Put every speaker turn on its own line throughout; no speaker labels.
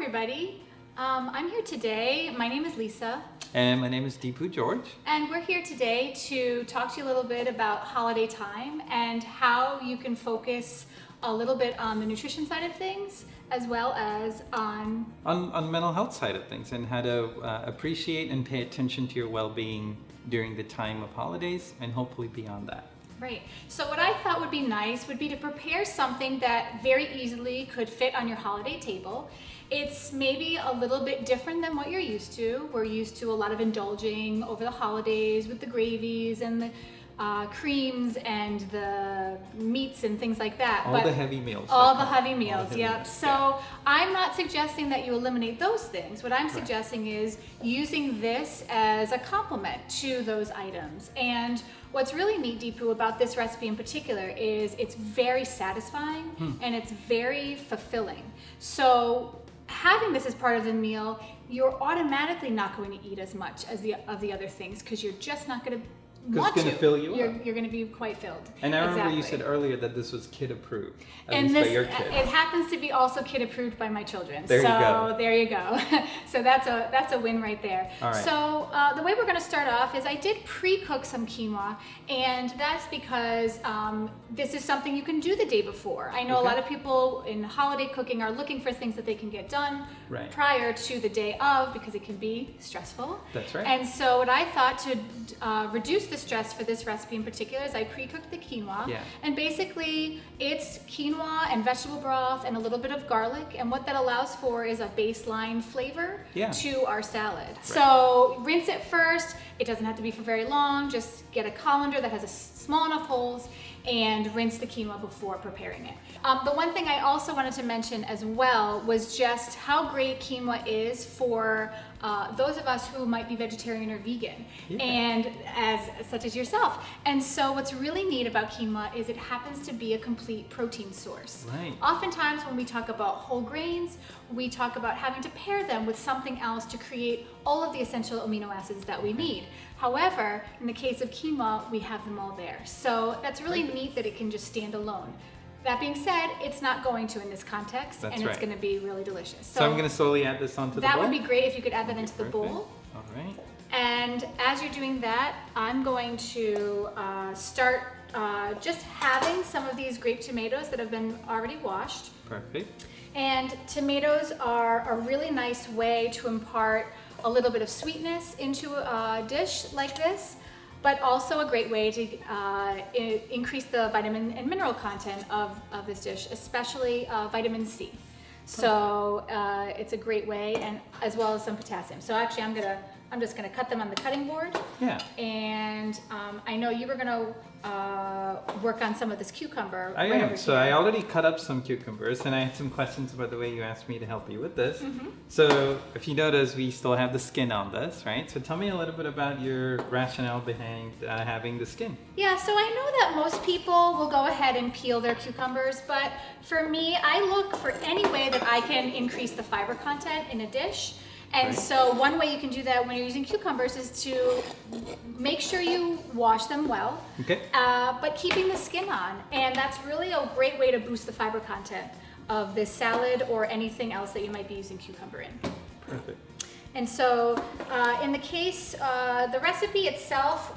everybody. I'm here today. My name is Lisa.
And my name is Deepu George.
And we're here today to talk to you a little bit about holiday time and how you can focus a little bit on the nutrition side of things as well as on
mental health side of things, and how to appreciate and pay attention to your well-being during the time of holidays and hopefully beyond that.
Right. So what I thought would be nice would be to prepare something that very easily could fit on your holiday table. It's maybe a little bit different than what you're used to. We're used to a lot of indulging over the holidays with the gravies and the creams and the meats and things like that.
All the heavy meals.
Yep. So I'm not suggesting that you eliminate those things. What I'm suggesting is using this as a complement to those items. And what's really neat, Deepu, about this recipe in particular is it's very satisfying and it's very fulfilling. So having this as part of the meal, you're automatically not going to eat as much as the other things because you're just not going to want to.
It's going to fill you up.
You're going to be quite filled.
And I remember you said earlier that this was kid approved,
and
least
this,
by your kids.
It happens to be also kid approved by my children.
There you go.
So there you go. So that's a win right there.
All right.
So the way we're going to start off is I did pre-cook some quinoa, and that's because this is something you can do the day before. I know a lot of people in holiday cooking are looking for things that they can get done prior to the day of because it can be stressful.
That's right.
And so what I thought to reduce the stress for this recipe in particular is I pre-cooked the quinoa.
Yeah.
And basically it's quinoa and vegetable broth and a little bit of garlic, and what that allows for is a baseline flavor to our salad. Right. So rinse it first. It doesn't have to be for very long. Just get a colander that has small enough holes and rinse the quinoa before preparing it. The one thing I also wanted to mention as well was just how great quinoa is for those of us who might be vegetarian or vegan, and such as yourself. And so what's really neat about quinoa is it happens to be a complete protein source.
Right.
Oftentimes when we talk about whole grains, we talk about having to pair them with something else to create all of the essential amino acids that we need. However, in the case of quinoa, we have them all there. So that's really neat that it can just stand alone. That being said, it's not going to in this context, and it's going to be really delicious.
So I'm going to slowly add this onto the bowl?
That would be great if you could add that into the bowl.
All right.
And as you're doing that, I'm going to start just having some of these grape tomatoes that have been already washed.
Perfect.
And tomatoes are a really nice way to impart a little bit of sweetness into a dish like this, but also a great way to increase the vitamin and mineral content of this dish, especially vitamin C. So it's a great way, and as well as some potassium. So actually I'm just gonna cut them on the cutting board.
Yeah.
And I know you were gonna work on some of this cucumber.
I am. So I already cut up some cucumbers, and I had some questions about the way you asked me to help you with this. So if you notice, we still have the skin on this, right? So tell me a little bit about your rationale behind having the skin.
Yeah, so I know that most people will go ahead and peel their cucumbers, but for me, I look for any way that I can increase the fiber content in a dish. And so one way you can do that when you're using cucumbers is to make sure you wash them well, but keeping the skin on. And that's really a great way to boost the fiber content of this salad or anything else that you might be using cucumber in.
Perfect.
And so in the case, the recipe itself,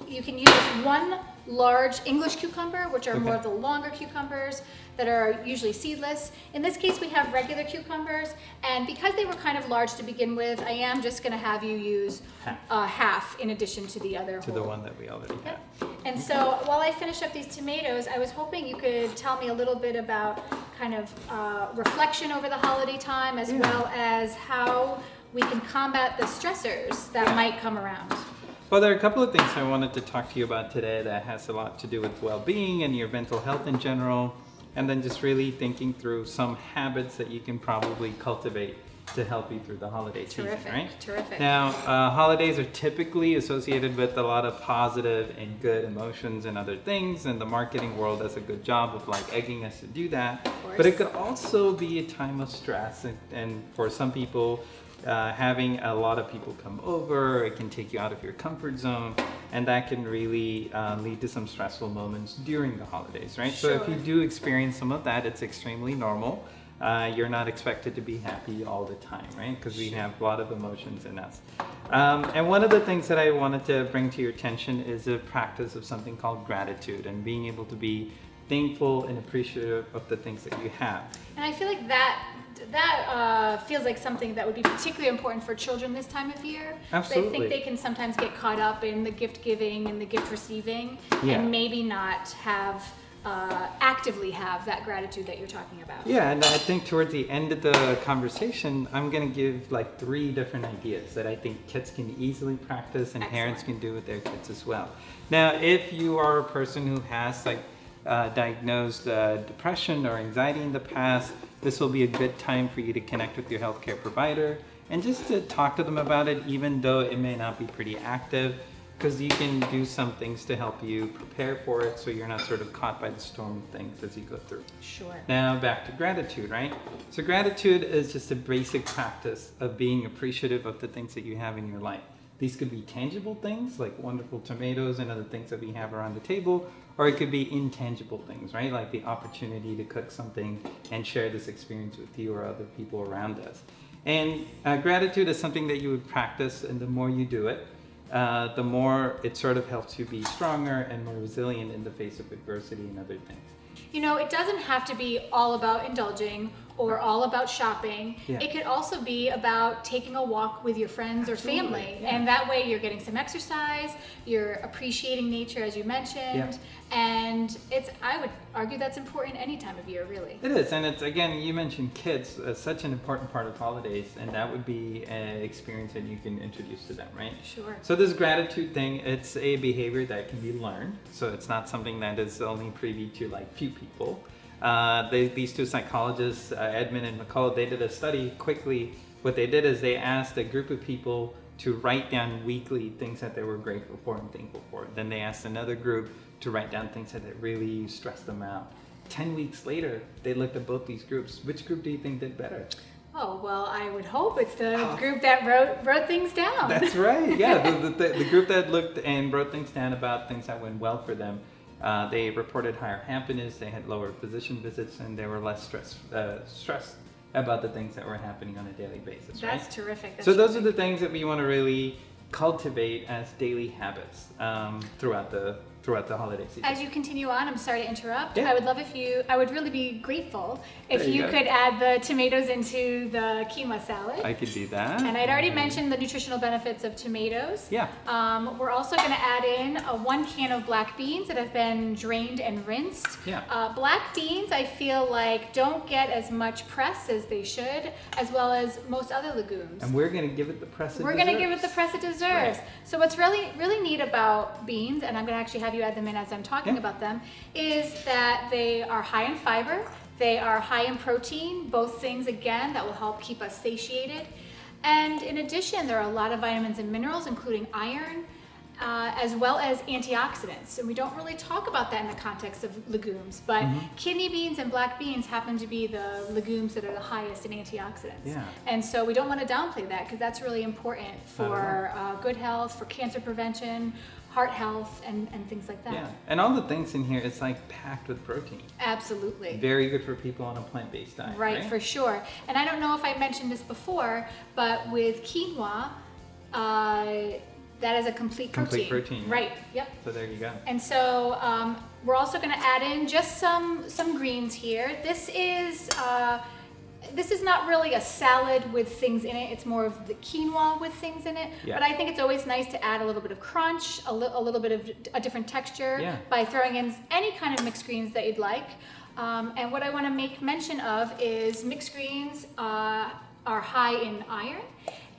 you can use one large English cucumber, which are more of the longer cucumbers that are usually seedless. In this case, we have regular cucumbers, and because they were kind of large to begin with, I am just gonna have you use half in addition to the other
the one that we already have.
And so while I finish up these tomatoes, I was hoping you could tell me a little bit about kind of reflection over the holiday time, as well as how we can combat the stressors that might come around.
Well, there are a couple of things I wanted to talk to you about today that has a lot to do with well-being and your mental health in general, and then just really thinking through some habits that you can probably cultivate to help you through the holiday season, right?
Terrific.
Now, holidays are typically associated with a lot of positive and good emotions and other things, and the marketing world does a good job of like egging us to do that. But it could also be a time of stress, and for some people, having a lot of people come over, it can take you out of your comfort zone, and that can really lead to some stressful moments during the holidays, right? So if you do experience some of that, it's extremely normal. you're not expected to be happy all the time, right? Because we have a lot of emotions in us. And one of the things that I wanted to bring to your attention is a practice of something called gratitude and being able to be thankful and appreciative of the things that you have.
And I feel like that feels like something that would be particularly important for children this time of year.
Absolutely.
I think they can sometimes get caught up in the gift giving and the gift receiving, and maybe not have actively have that gratitude that you're talking about.
Yeah, and I think towards the end of the conversation, I'm going to give like 3 different ideas that I think kids can easily practice and parents can do with their kids as well. Now, if you are a person who has like diagnosed depression or anxiety in the past, this will be a good time for you to connect with your healthcare provider and just to talk to them about it, even though it may not be pretty active, because you can do some things to help you prepare for it so you're not sort of caught by the storm of things as you go through.
Sure.
Now back to gratitude, right? So gratitude is just a basic practice of being appreciative of the things that you have in your life. These could be tangible things like wonderful tomatoes and other things that we have around the table, or it could be intangible things, right? Like the opportunity to cook something and share this experience with you or other people around us. And gratitude is something that you would practice, and the more you do it, the more it sort of helps you be stronger and more resilient in the face of adversity and other things.
You know, it doesn't have to be all about indulging or all about shopping.
Yeah.
It could also be about taking a walk with your friends or family.
Yeah.
And that way you're getting some exercise, you're appreciating nature as you mentioned, and I would argue that's important any time of year, really.
It is, and it's, again, you mentioned kids as such an important part of holidays, and that would be an experience that you can introduce to them, right?
Sure.
So this gratitude thing, it's a behavior that can be learned, so it's not something that is only privy to like few people. These 2 psychologists, Edmund and McCullough, they did a study quickly. What they did is they asked a group of people to write down weekly things that they were grateful for and thankful for. Then they asked another group to write down things that really stressed them out. 10 weeks later, they looked at both these groups. Which group do you think did better?
Oh, well, I would hope it's the group that wrote things down.
That's right. Yeah, the group that looked and wrote things down about things that went well for them, they reported higher happiness, they had lower physician visits, and they were less stressed about the things that were happening on a daily basis.
That's
right?
terrific.
So those are the things that we want to really cultivate as daily habits throughout the holiday season.
As you continue on, I'm sorry to interrupt.
Yeah.
I would really be grateful if
There you
you
go.
could add the tomatoes into the quinoa salad.
I could do that.
And I'd already mentioned the nutritional benefits of tomatoes.
Yeah.
We're also going to add in 1 can of black beans that have been drained and rinsed.
Yeah.
Black beans, I feel like, don't get as much press as they should, as well as most other legumes.
And we're going to give it the press it
We're going to give it the press it deserves.
Right.
So what's really, really neat about beans, and I'm going to actually have you add them in as I'm talking about them, is that they are high in fiber, they are high in protein, both things, again, that will help keep us satiated. And in addition, there are a lot of vitamins and minerals, including iron, as well as antioxidants. And we don't really talk about that in the context of legumes, but kidney beans and black beans happen to be the legumes that are the highest in antioxidants.
Yeah.
And so we don't want to downplay that, because that's really important for good health, for cancer prevention, heart health, and things like that.
Yeah, and all the things in here, it's like packed with protein.
Absolutely.
Very good for people on a plant-based diet.
Right, for sure. And I don't know if I mentioned this before, but with quinoa, that is a complete protein.
Complete protein. Yeah.
Right, yep.
So there you go.
And so we're also going to add in just some greens here. This is not really a salad with things in it. It's more of the quinoa with things in it.
Yeah.
But I think it's always nice to add a little bit of crunch, a little bit of a different texture by throwing in any kind of mixed greens that you'd like. And what I want to make mention of is mixed greens are high in iron,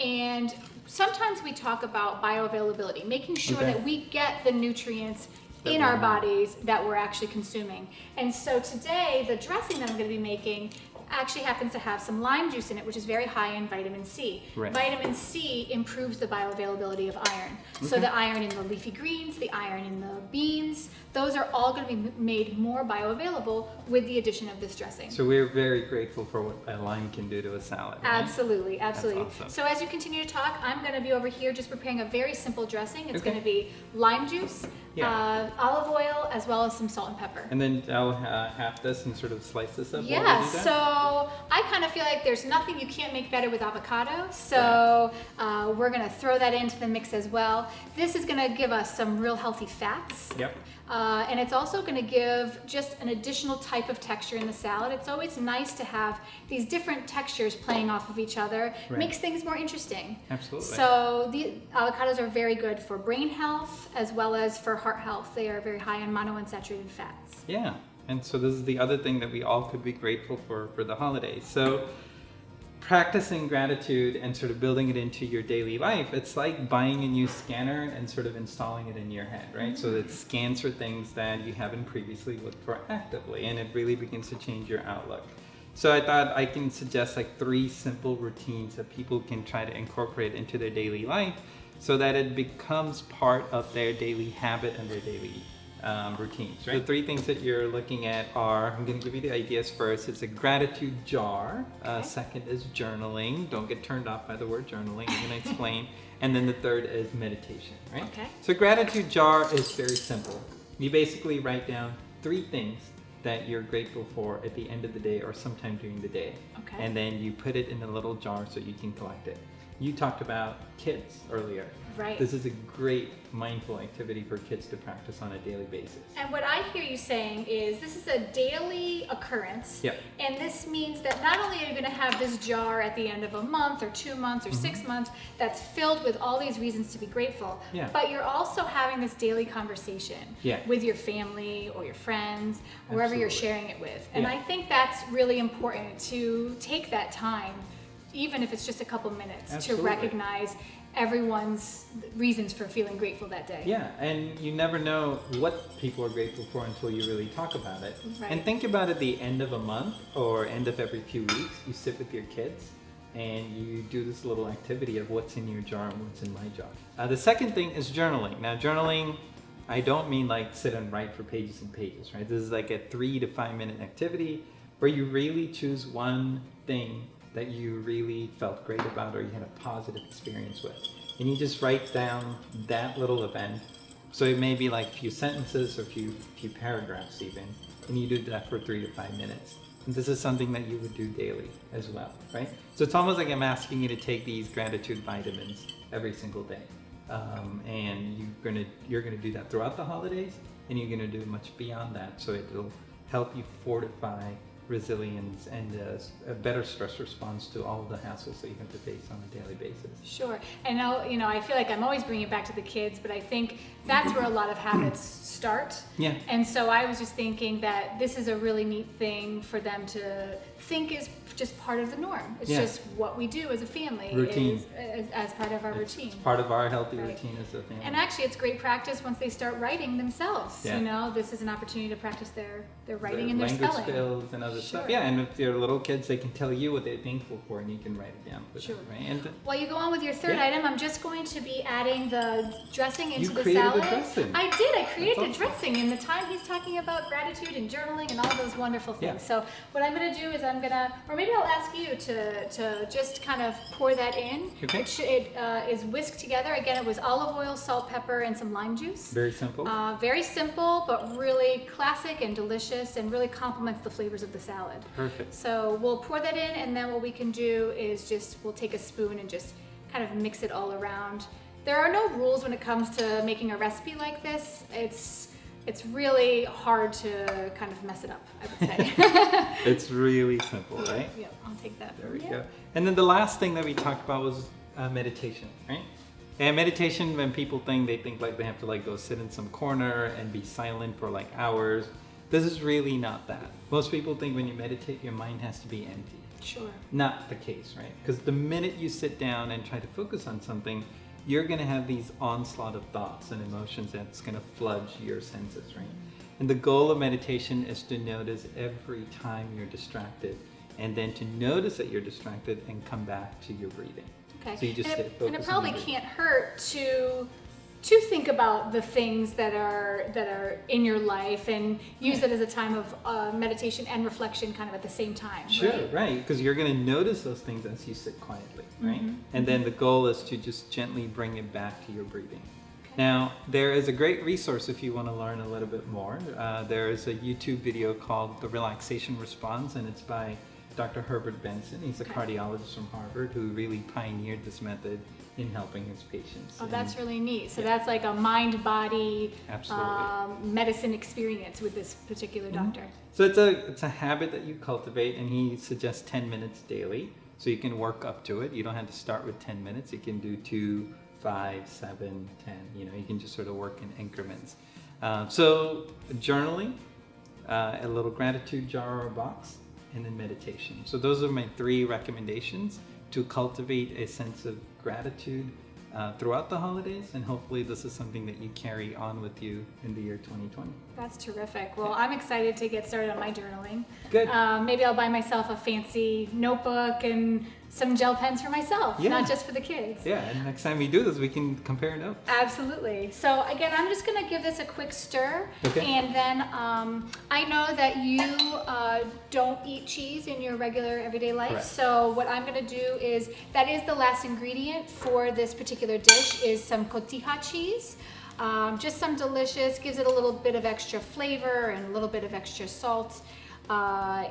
and sometimes we talk about bioavailability, making sure that we get the nutrients in our bodies that we're actually consuming. And so today, the dressing that I'm going to be making actually happens to have some lime juice in it, which is very high in vitamin C.
Right.
Vitamin C improves the bioavailability of iron. So the iron in the leafy greens, the iron in the beans, those are all going to be made more bioavailable with the addition of this dressing.
So we're very grateful for what a lime can do to a salad. Right?
Absolutely, absolutely.
That's awesome.
So as you continue to talk, I'm going to be over here just preparing a very simple dressing. It's going to be lime juice, olive oil, as well as some salt and pepper.
And then I'll half this and sort of slice this up.
Yeah, so I kind of feel like there's nothing you can't make better with avocado. So we're gonna throw that into the mix as well. This is gonna give us some real healthy fats.
Yep.
And it's also going to give just an additional type of texture in the salad. It's always nice to have these different textures playing off of each other.
Right.
Makes things more interesting.
Absolutely.
So the avocados are very good for brain health as well as for heart health. They are very high in monounsaturated fats.
Yeah, and so this is the other thing that we all could be grateful for the holidays. So practicing gratitude and sort of building it into your daily life, it's like buying a new scanner and sort of installing it in your head, right? So it scans for things that you haven't previously looked for actively, and it really begins to change your outlook. So I thought I can suggest like 3 simple routines that people can try to incorporate into their daily life so that it becomes part of their daily habit and their daily routines, right? The 3 things that you're looking at are, I'm going to give you the ideas first. It's a gratitude jar. Second is journaling. Don't get turned off by the word journaling. I'm going to explain. And then the third is meditation, right?
Okay.
So gratitude jar is very simple. You basically write down 3 things that you're grateful for at the end of the day or sometime during the day.
Okay.
And then you put it in a little jar so you can collect it. You talked about kids earlier.
Right.
This is a great mindful activity for kids to practice on a daily basis.
And what I hear you saying is this is a daily occurrence.
Yep.
And this means that not only are you going to have this jar at the end of a month or 2 months or 6 months that's filled with all these reasons to be grateful, but you're also having this daily conversation with your family or your friends, wherever you're sharing it with. And I think that's really important to take that time, even if it's just a couple minutes, to recognize everyone's reasons for feeling grateful that day.
Yeah, and you never know what people are grateful for until you really talk about it.
Right.
And think about at the end of a month or end of every few weeks, you sit with your kids and you do this little activity of what's in your jar and what's in my jar. The second thing is journaling. Now journaling, I don't mean like sit and write for pages and pages, right? This is like a 3 to 5 minute activity where you really choose one thing that you really felt great about or you had a positive experience with. And you just write down that little event. So it may be like a few sentences or a few paragraphs even. And you do that for 3 to 5 minutes. And this is something that you would do daily as well, right? So it's almost like I'm asking you to take these gratitude vitamins every single day. And you're gonna do that throughout the holidays, and you're gonna do much beyond that. So it'll help you fortify resilience and a better stress response to all the hassles that you have to face on a daily basis.
Sure. And now, I feel like I'm always bringing it back to the kids, but I think that's where a lot of habits start.
Yeah.
And so I was just thinking that this is a really neat thing for them to think is just part of the norm. It's just what we do as a family.
Routine.
As part of our routine.
It's part of our healthy routine as a family.
And actually, it's great practice once they start writing themselves.
Yeah.
This is an opportunity to practice their writing and their spelling.
Language skills and other stuff. Yeah, and if they're little kids, they can tell you what they're thankful for, and you can write it down.
Sure.
Right? And
while you go on with your third item, I'm just going to be adding the dressing into the salad.
You created the dressing.
I did. I created the dressing in the time he's talking about gratitude and journaling and all those wonderful things.
Yeah.
So what I'm going to do is or maybe I'll ask you to just kind of pour that in.
Okay.
It is whisked together. Again, it was olive oil, salt, pepper, and some lime juice.
Very simple.
Very simple, but really classic and delicious, and really complements the flavors of the salad.
Perfect.
So we'll pour that in, and then what we can do is we'll take a spoon and just kind of mix it all around. There are no rules when it comes to making a recipe like this. It's really hard to kind of mess it up, I would say.
It's really simple, right?
Yeah, I'll take that.
There we go. And then the last thing that we talked about was meditation, right? And meditation, when people they think like they have to like go sit in some corner and be silent for like hours. This is really not that. Most people think when you meditate, your mind has to be empty.
Sure.
Not the case, right? Because the minute you sit down and try to focus on something, you're going to have these onslaught of thoughts and emotions that's going to flood your senses, right? And the goal of meditation is to notice every time you're distracted, and then to notice that you're distracted and come back to your breathing.
Okay.
So you just stay focused.
And it probably can't hurt to think about the things that are in your life and use it as a time of meditation and reflection kind of at the same time.
Sure, right? Because you're going to notice those things as you sit quietly, right? And then the goal is to just gently bring it back to your breathing.
Okay.
Now, there is a great resource if you want to learn a little bit more. There is a YouTube video called The Relaxation Response, and it's by Dr. Herbert Benson. He's a cardiologist from Harvard who really pioneered this method in helping his patients.
Oh, that's really neat. So that's like a mind-body medicine experience with this particular doctor.
So it's a habit that you cultivate, and he suggests 10 minutes daily. So you can work up to it. You don't have to start with 10 minutes. You can do 2, 5, 7, 10. You can just sort of work in increments. So journaling, a little gratitude jar or box, and then meditation. So those are my 3 recommendations to cultivate a sense of gratitude throughout the holidays, and hopefully this is something that you carry on with you in the year 2020.
That's terrific. Well, I'm excited to get started on my journaling.
Good.
Maybe I'll buy myself a fancy notebook and some gel pens for myself, not just for the kids.
Yeah, and next time we do this, we can compare notes.
Absolutely. So again, I'm just going to give this a quick stir.
Okay.
And then I know that you don't eat cheese in your regular everyday life.
Correct.
So what I'm going to do is, that is the last ingredient for this particular dish, is some cotija cheese. Just some delicious, gives it a little bit of extra flavor and a little bit of extra salt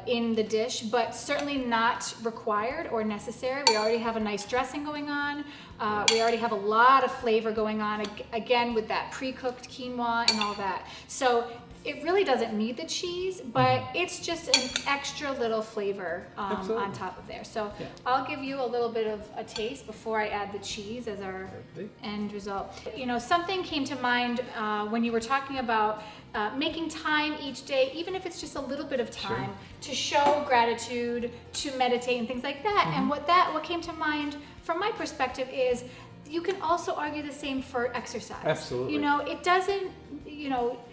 in the dish, but certainly not required or necessary. We already have a nice dressing going on. We already have a lot of flavor going on, again, with that pre-cooked quinoa and all that. So it really doesn't need the cheese, but it's just an extra little flavor on top of there. So I'll give you a little bit of a taste before I add the cheese as our end result. Something came to mind when you were talking about making time each day, even if it's just a little bit of time, to show gratitude, to meditate and things like that. And what came to mind from my perspective is, you can also argue the same for exercise.
Absolutely.
It doesn't,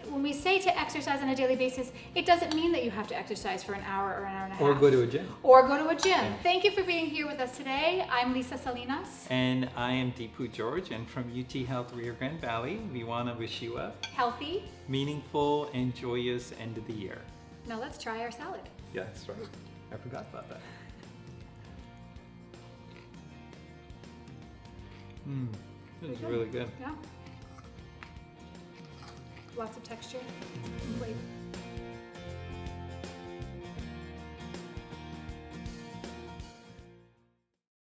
when we say to exercise on a daily basis, it doesn't mean that you have to exercise for an hour or an hour and a half.
Or go to a gym.
Yeah. Thank you for being here with us today. I'm Lisa Salinas.
And I am Deepu George, and from UT Health Rio Grande Valley, we want to wish you a
healthy,
meaningful, and joyous end of the year.
Now let's try our salad.
Yeah, that's right. I forgot about that. It was really good.
Yeah. Lots of texture and flavor.